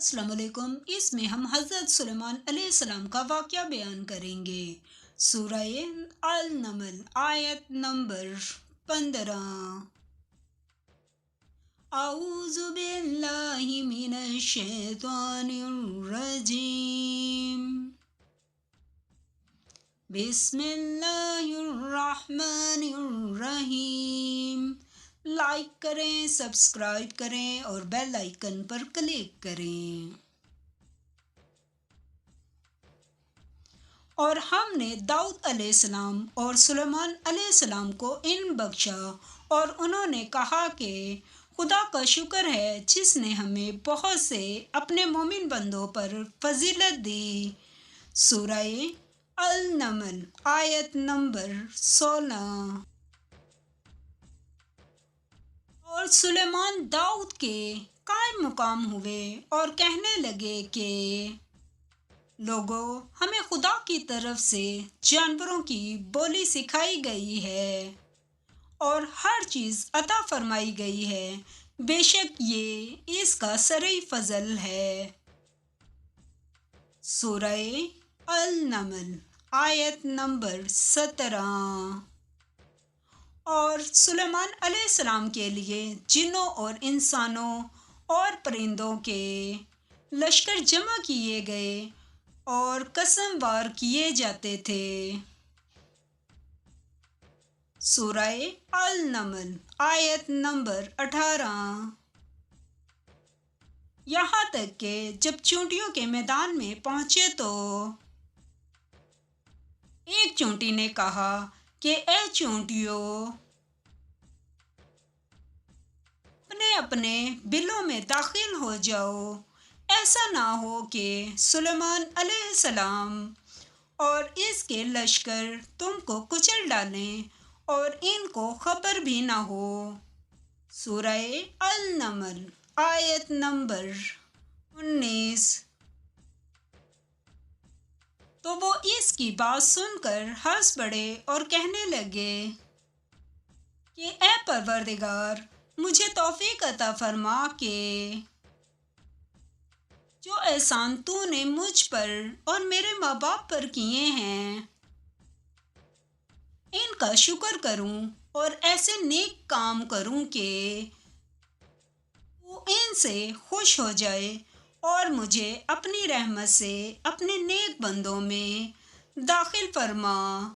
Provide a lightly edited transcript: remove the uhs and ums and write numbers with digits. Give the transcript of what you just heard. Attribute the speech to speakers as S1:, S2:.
S1: अस्सलाम वालेकुम। इसमें हम हज़रत सुलेमान अलैहिस्सलाम का वाक़या बयान करेंगे। सूरह अल नमल आयत नंबर 15। औज़ु बिल्लाहि मिनश शैतानिर रजीम। बिस्मिल्लाहिर्रहमानिर्रहीम। लाइक करें, सब्सक्राइब करें और बेल आइकन पर क्लिक करें। और हमने दाऊद अलैहिस्सलाम और सुलेमान अलैहिस्सलाम को इल्म बख्शा और उन्होंने कहा कि खुदा का शुक्र है जिसने हमें बहुत से अपने मोमिन बंदों पर फजीलत दी। सूरह अल नमल आयत नंबर 16। और सुलेमान दाऊद के कायम मुकाम हुए और कहने लगे कि लोगों, हमें खुदा की तरफ से जानवरों की बोली सिखाई गई है और हर चीज़ अता फरमाई गई है। बेशक ये इसका सरई फजल है। सूरह अल नमल आयत नंबर 17। और सुलेमान अलैहिस्सलाम के लिए जिन्नों और इंसानों और परिंदों के लश्कर जमा किए गए और कसम वार किए जाते थे। सूरह अल नमल आयत नंबर 18। यहाँ तक कि जब चूंटियों के मैदान में पहुंचे तो एक चूंटी ने कहा कि ए चूंटियों, अपने अपने बिलों में दाखिल हो जाओ। ऐसा ना हो कि सुलेमान अलैहिस्सलाम और इसके लश्कर तुमको कुचल डालें और इनको खबर भी ना हो। सूरह अल नमल आयत नंबर 19। तो वो इसकी बात सुनकर हंस पड़े और कहने लगे कि ए परवरदिगार, मुझे तौफीक अता फरमा के जो एहसान तूने मुझ पर और मेरे माँ बाप पर किए हैं इनका शुक्र करूं और ऐसे नेक काम करूं कि तू इनसे खुश हो जाए और मुझे अपनी रहमत से अपने नेक बंदों में दाखिल फरमा।